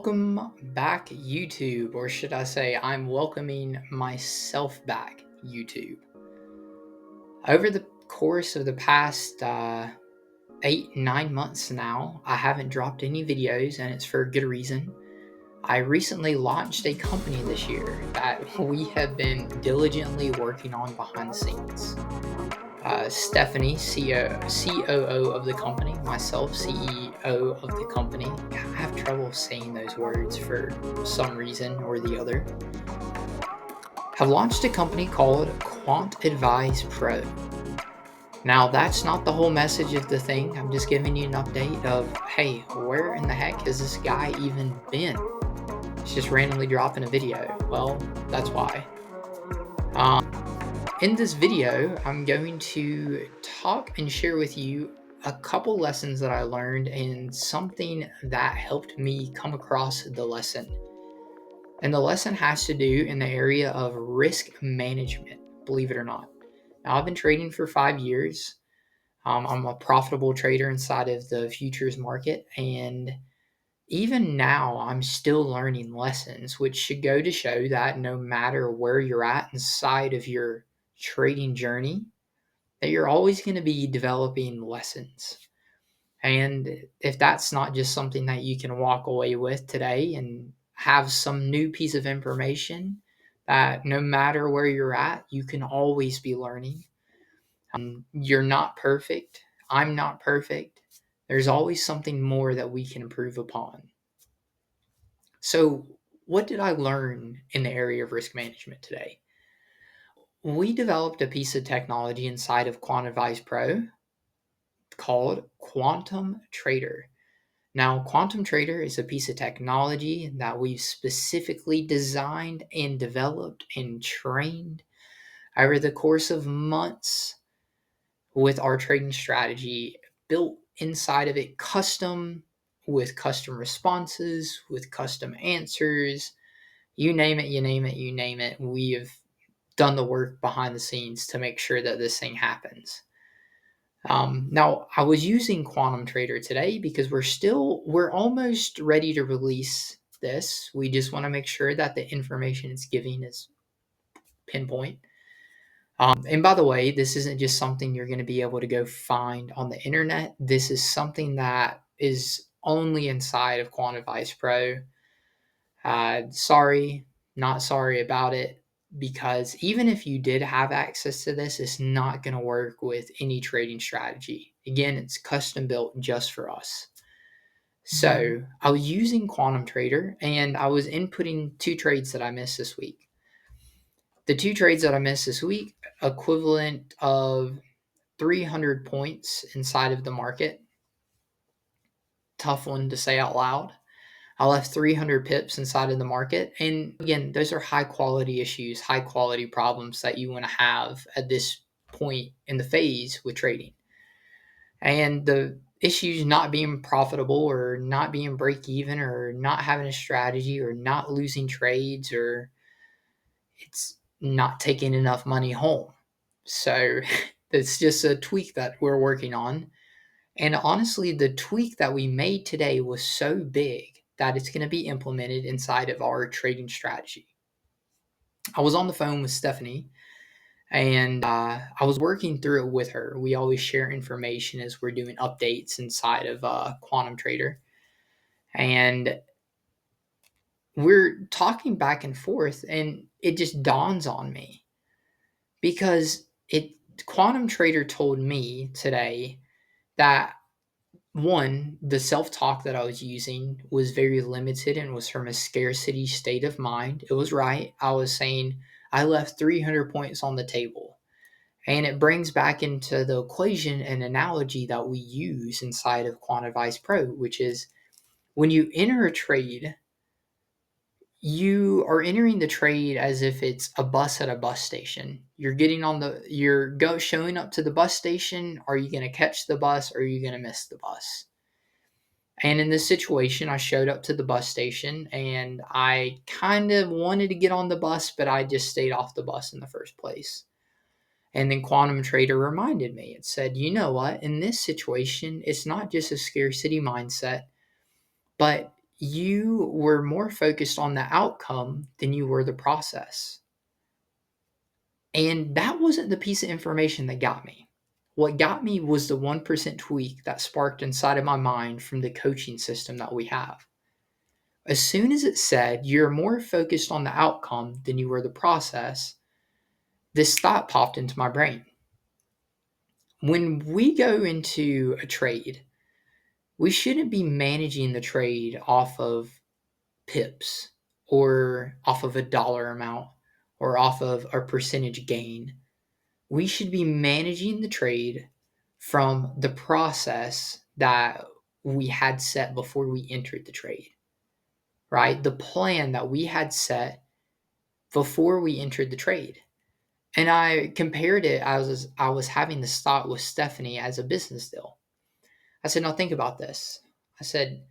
Welcome back, YouTube, or should I say, I'm welcoming myself back, YouTube. Over the course of the past 8, 9 months now, I haven't dropped any videos, and it's for a good reason. I recently launched a company this year that we have been diligently working on behind the scenes. Stephanie, COO of the company, myself, CEO of the company. I have trouble saying those words for some reason or the other. Have launched a company called Quant Advise Pro. Now, that's not the whole message of the thing. I'm just giving you an update of, hey, where in the heck has this guy even been? It's just randomly dropping a video. Well, that's why. In this video, I'm going to talk and share with you a couple lessons that I learned and something that helped me come across the lesson. And the lesson has to do in the area of risk management, believe it or not. Now, I've been trading for 5 years. I'm a profitable trader inside of the futures market. And even now, I'm still learning lessons, which should go to show that no matter where you're at inside of your trading journey, that you're always going to be developing lessons. And if that's not just something that you can walk away with today and have some new piece of information, that no matter where you're at, you can always be learning. You're not perfect. I'm not perfect. There's always something more that we can improve upon. So, what did I learn in the area of risk management today? We developed a piece of technology inside of Quant Advise Pro called Quantum Trader. Now, Quantum Trader is a piece of technology that we've specifically designed and developed and trained over the course of months with our trading strategy built inside of it, custom, with custom responses, with custom answers. You name it, you name it, you name it. We have done the work behind the scenes to make sure that this thing happens. Now, I was using Quantum Trader today because we're almost ready to release this. We just want to make sure that the information it's giving is pinpoint. And by the way, this isn't just something you're going to be able to go find on the internet. This is something that is only inside of Quant Advise Pro. Sorry, not sorry about it, because even if you did have access to this, it's not going to work with any trading strategy. Again, it's custom built just for us. So I was using Quantum Trader and I was inputting 2 trades that I missed this week. The 2 trades that I missed this week, equivalent of 300 points inside of the market. Tough one to say out loud. I left 300 pips inside of the market. And again, those are high quality issues, high quality problems that you want to have at this point in the phase with trading. And the issues not being profitable or not being break even or not having a strategy or not losing trades or it's not taking enough money home. So it's just a tweak that we're working on. And honestly, the tweak that we made today was so big that it's going to be implemented inside of our trading strategy. I was on the phone with Stephanie and I was working through it with her. We always share information as we're doing updates inside of Quantum Trader. And we're talking back and forth, and it just dawns on me because Quantum Trader told me today that one, the self-talk that I was using was very limited and was from a scarcity state of mind. It was right. I was saying I left 300 points on the table. And it brings back into the equation an analogy that we use inside of Quant Advise Pro, which is when you enter a trade, you are entering the trade as if it's a bus at a bus station. You're showing up to the bus station. Are you going to catch the bus or are you going to miss the bus? And in this situation, I showed up to the bus station and I kind of wanted to get on the bus, but I just stayed off the bus in the first place. And then Quantum Trader reminded me. It said, you know what? In this situation, it's not just a scarcity mindset, but you were more focused on the outcome than you were the process. And that wasn't the piece of information that got me. What got me was the 1% tweak that sparked inside of my mind from the coaching system that we have. As soon as it said you're more focused on the outcome than you were the process, this thought popped into my brain. When we go into a trade, we shouldn't be managing the trade off of pips or off of a dollar amount or off of a percentage gain. We should be managing the trade from the process that we had set before we entered the trade, right? The plan that we had set before we entered the trade. And I compared it as I was having this thought with Stephanie as a business deal. I said, now think about this. I said,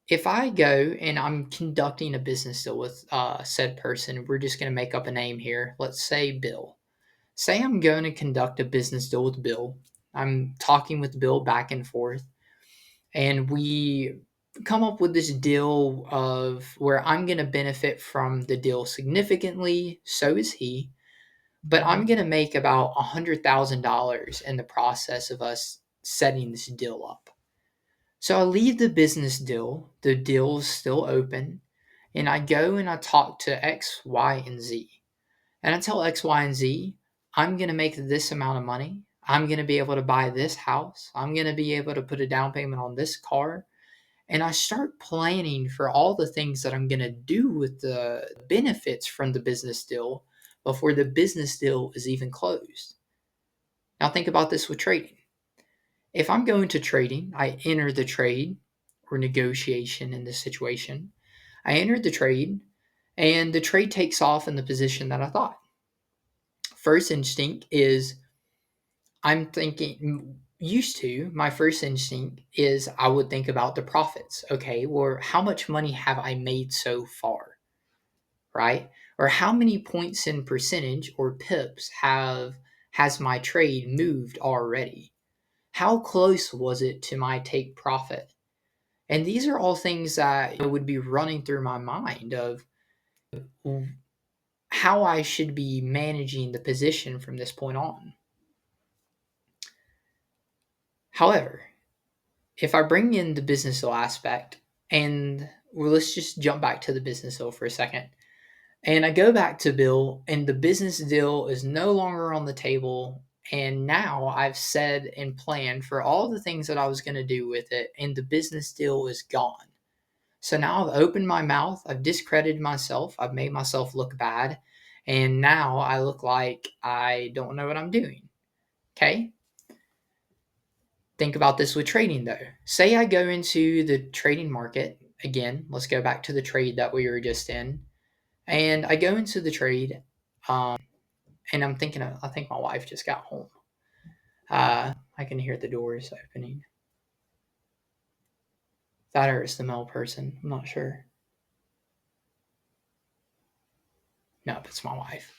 if I go and I'm conducting a business deal with said person, we're just going to make up a name here. Let's say Bill. Say I'm going to conduct a business deal with Bill. I'm talking with Bill back and forth, and we come up with this deal of where I'm going to benefit from the deal significantly. So is he. But I'm going to make about $100,000 in the process of us setting this deal up. So I leave the business deal. The deal is still open. And I go and I talk to X, Y, and Z. And I tell X, Y, and Z, I'm going to make this amount of money. I'm going to be able to buy this house. I'm going to be able to put a down payment on this car. And I start planning for all the things that I'm going to do with the benefits from the business deal before the business deal is even closed. Now, think about this with trading. If I'm going to trading, I enter the trade or negotiation in this situation. I entered the trade, and the trade takes off in the position that I thought. First instinct is I'm thinking, my first instinct is I would think about the profits. Okay, well, how much money have I made so far? Right? Or how many points in percentage or pips has my trade moved already? How close was it to my take profit? And these are all things that would be running through my mind of how I should be managing the position from this point on. However, if I bring in the business deal aspect, and let's just jump back to the business deal for a second. And I go back to Bill, and the business deal is no longer on the table. And now I've said and planned for all the things that I was going to do with it, and the business deal is gone. So now I've opened my mouth, I've discredited myself, I've made myself look bad, and now I look like I don't know what I'm doing. Okay? Think about this with trading though. Say I go into the trading market, again, let's go back to the trade that we were just in. And I go into the trade, and I'm thinking, I think my wife just got home. I can hear the doors opening. That or it's the male person. I'm not sure. Nope, it's my wife.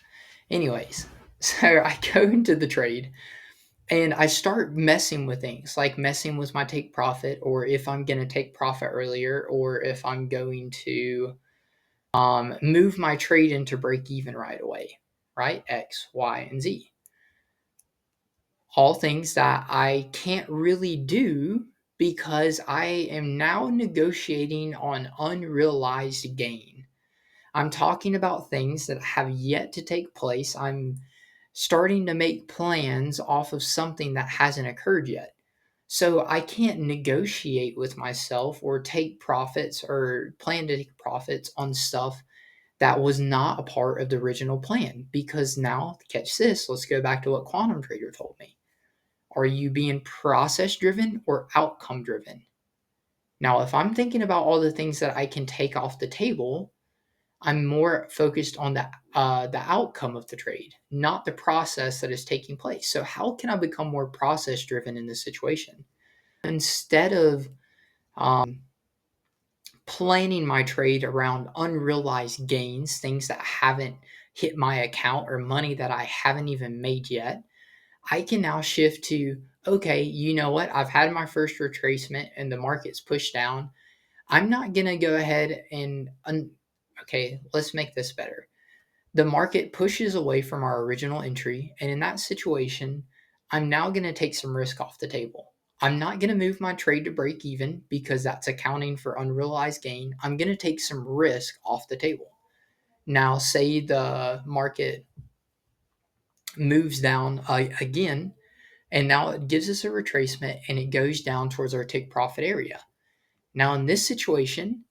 Anyways, so I go into the trade and I start messing with things like messing with my take profit, or if I'm going to take profit earlier, or if I'm going to move my trade into break even right away, right? X, Y, and Z. All things that I can't really do because I am now negotiating on unrealized gain. I'm talking about things that have yet to take place. I'm starting to make plans off of something that hasn't occurred yet. So I can't negotiate with myself or take profits or plan to take profits on stuff that was not a part of the original plan. Because now, catch this, let's go back to what Quantum Trader told me. Are you being process driven or outcome driven? Now, if I'm thinking about all the things that I can take off the table, I'm more focused on the outcome of the trade, not the process that is taking place. So how can I become more process driven in this situation? Instead of planning my trade around unrealized gains, things that haven't hit my account or money that I haven't even made yet, I can now shift to, okay, you know what? I've had my first retracement and the market's pushed down. I'm not going to go ahead and, okay, let's make this better. The market pushes away from our original entry, and in that situation, I'm now going to take some risk off the table. I'm not going to move my trade to break even because that's accounting for unrealized gain. I'm going to take some risk off the table. Now, say the market moves down again, and now it gives us a retracement and it goes down towards our take profit area. Now, in this situation,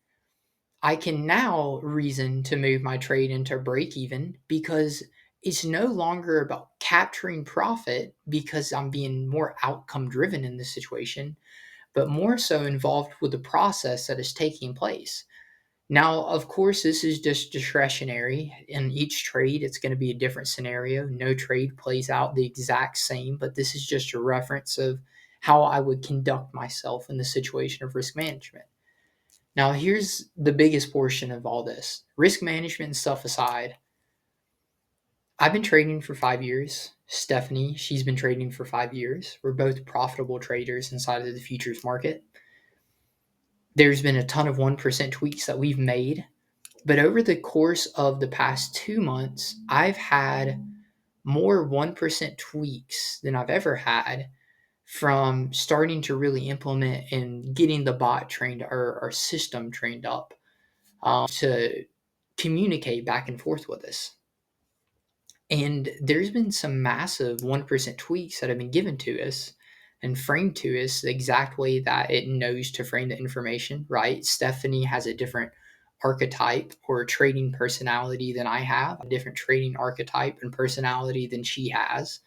I can now reason to move my trade into break even because it's no longer about capturing profit because I'm being more outcome driven in this situation, but more so involved with the process that is taking place. Now, of course, this is just discretionary. In each trade, it's going to be a different scenario. No trade plays out the exact same, but this is just a reference of how I would conduct myself in the situation of risk management. Now, here's the biggest portion of all this risk management and stuff aside. I've been trading for 5 years. Stephanie, she's been trading for 5 years. We're both profitable traders inside of the futures market. There's been a ton of 1% tweaks that we've made. But over the course of the past 2 months, I've had more 1% tweaks than I've ever had from starting to really implement and getting the bot trained or our system trained up to communicate back and forth with us. And there's been some massive 1% tweaks that have been given to us and framed to us the exact way that it knows to frame the information, right? Stephanie has a different archetype or trading personality than I have, a different trading archetype and personality than she has.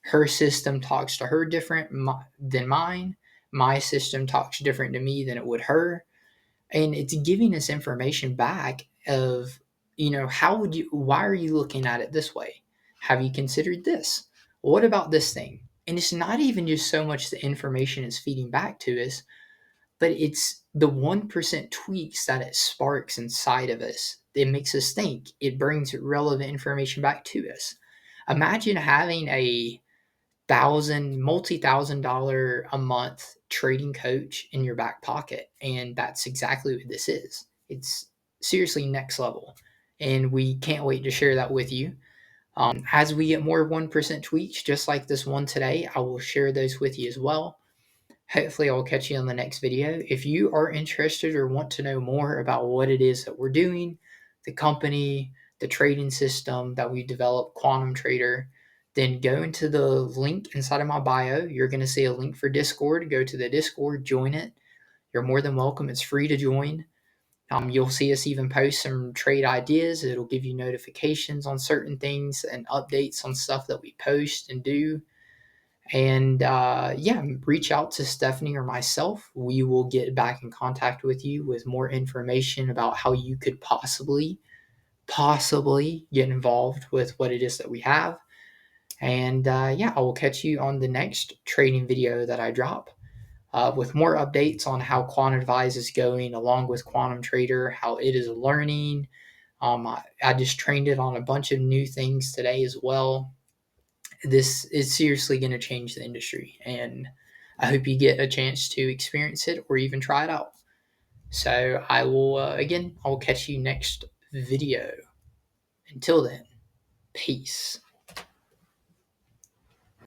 Her system talks to her different than mine. My system talks different to me than it would her. And it's giving us information back of, why are you looking at it this way? Have you considered this? What about this thing? And it's not even just so much the information it's feeding back to us, but it's the 1% tweaks that it sparks inside of us. It makes us think. It brings relevant information back to us. Imagine having a multi-thousand dollar a month trading coach in your back pocket, and that's exactly what this is. It's seriously next level, and we can't wait to share that with you. As we get more 1% tweaks just like this one today, I will share those with you as well. Hopefully I'll catch you on the next video. If you are interested or want to know more about what it is that we're doing, the company, the trading system that we developed, Quantum Trader, then go into the link inside of my bio. You're going to see a link for Discord. Go to the Discord, join it. You're more than welcome. It's free to join. You'll see us even post some trade ideas. It'll give you notifications on certain things and updates on stuff that we post and do. And reach out to Stephanie or myself. We will get back in contact with you with more information about how you could possibly get involved with what it is that we have. And I will catch you on the next trading video that I drop with more updates on how Quant Advise is going, along with Quantum Trader, how it is learning. I just trained it on a bunch of new things today as well. This is seriously going to change the industry, and I hope you get a chance to experience it or even try it out. So I will I'll catch you next video. Until then, peace.